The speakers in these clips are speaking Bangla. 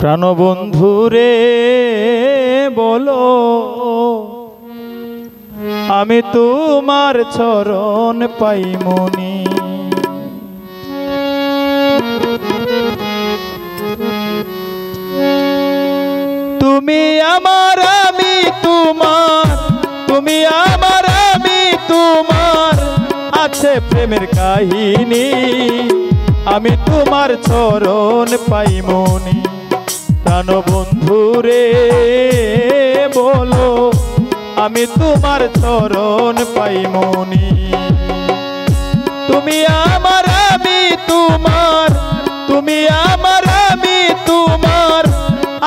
প্রাণবন্ধু রে বলো আমি তোমার চরণ পাইমনি। তুমি আমার আমি তোমার, তুমি আমার আমি তোমার, আছে প্রেমের কাহিনী আমি তোমার চরণ পাইমনি। প্রাণবন্ধু রে বলো আমি তোমার চরণ পাইমনি। তুমি আমার আমি তোমার, তুমি আমার আমি তোমার,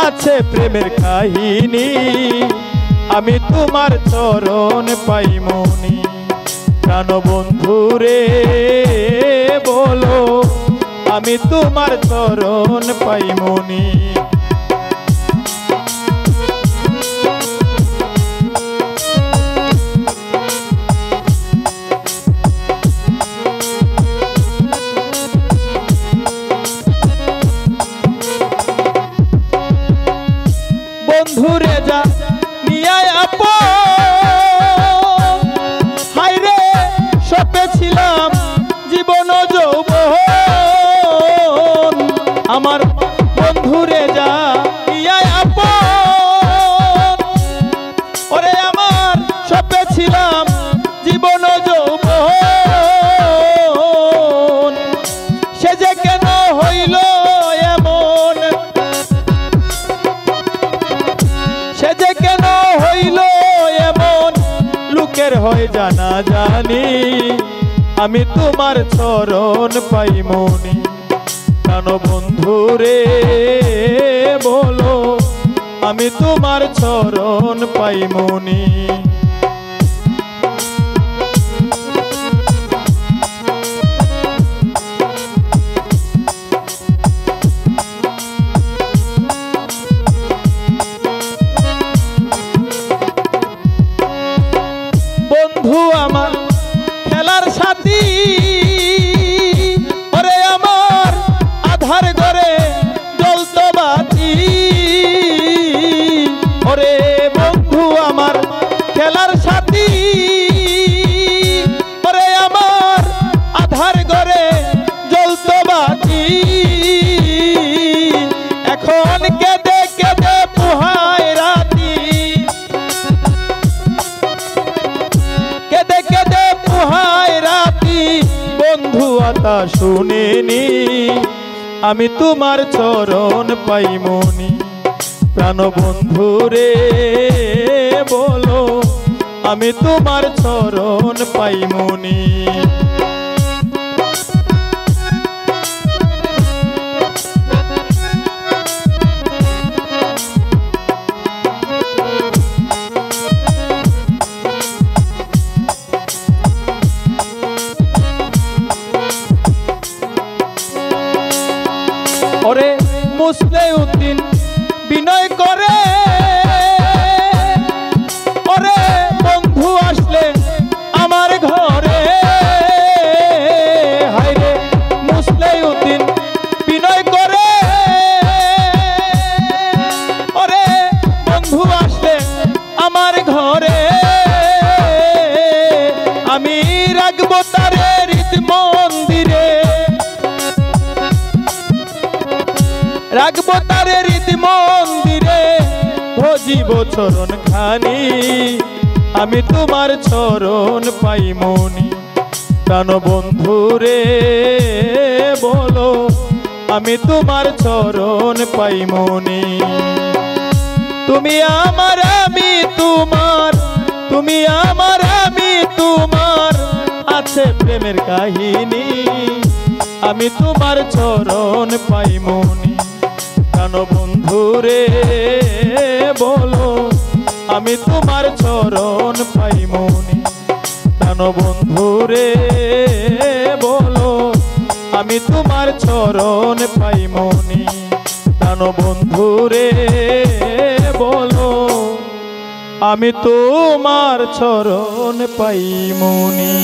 আছে প্রেমের কাহিনী আমি তোমার চরণ পাইমনি। প্রাণবন্ধু রে বলো আমি তোমার চরণ পাইমনি। বন্ধুরে যা নিয়ে আপন, হায়রে সপেছিলাম জীবন যৌবন। আমার বন্ধুরে যা নিয়ে আপন, ওরে আমার সপেছিলাম জীবন যৌবন। সে যে কেন হইল এমন, সে যে কেন হইল এমন, লোকের হয় জানা জানি আমি তোমার চরণ পাইমনি। প্রাণবন্ধু রে বলো আমি তোমার চরণ পাইমনি। বন্ধু আমার খেলার সাথী, ওরে আমার আধার ঘরে জ্বলতো বাতি। ওরে বন্ধু আমার খেলার সাথী, ওরে আমার আধার ঘরে জ্বলতো বাতি। এখন কেঁদে কেঁদে পোহায় রাতি, কেঁদে কেঁদে পোহায় রাতি। বন্ধু আতা শুনিনি আমি তোমার চরণ পাইমনি। প্রাণবন্ধু রে বলো আমি তোমার চরণ পাইমনি। ওরে মুসলিউদ্দিন বিনয় করে, ওরে বন্ধু আসলে আমার ঘরে। হায়রে মুসলিউদ্দিন বিনয় করে, ওরে বন্ধু আসলে আমার ঘরে। আমি রাখবো তারে হৃদ মন্দিরে, রাখবো তারে হৃদ মন্দিরে। ভজিব চরণ খানি আমি তোমার চরণ পাইমনি। প্রাণবন্ধু রে বলো আমি তোমার চরণ পাইমনি। তুমি আমার আমি তোমার, তুমি আমার আমি তোমার, আছে প্রেমের কাহিনী আমি তোমার চরণ পাইমনি। প্রাণবন্ধু রে বলো আমি তোমার চরণ পাইমনি। প্রাণবন্ধু রে বলো আমি তোমার চরণ পাইমনি। প্রাণবন্ধু রে বলো আমি তোমার চরণ পাইমনি।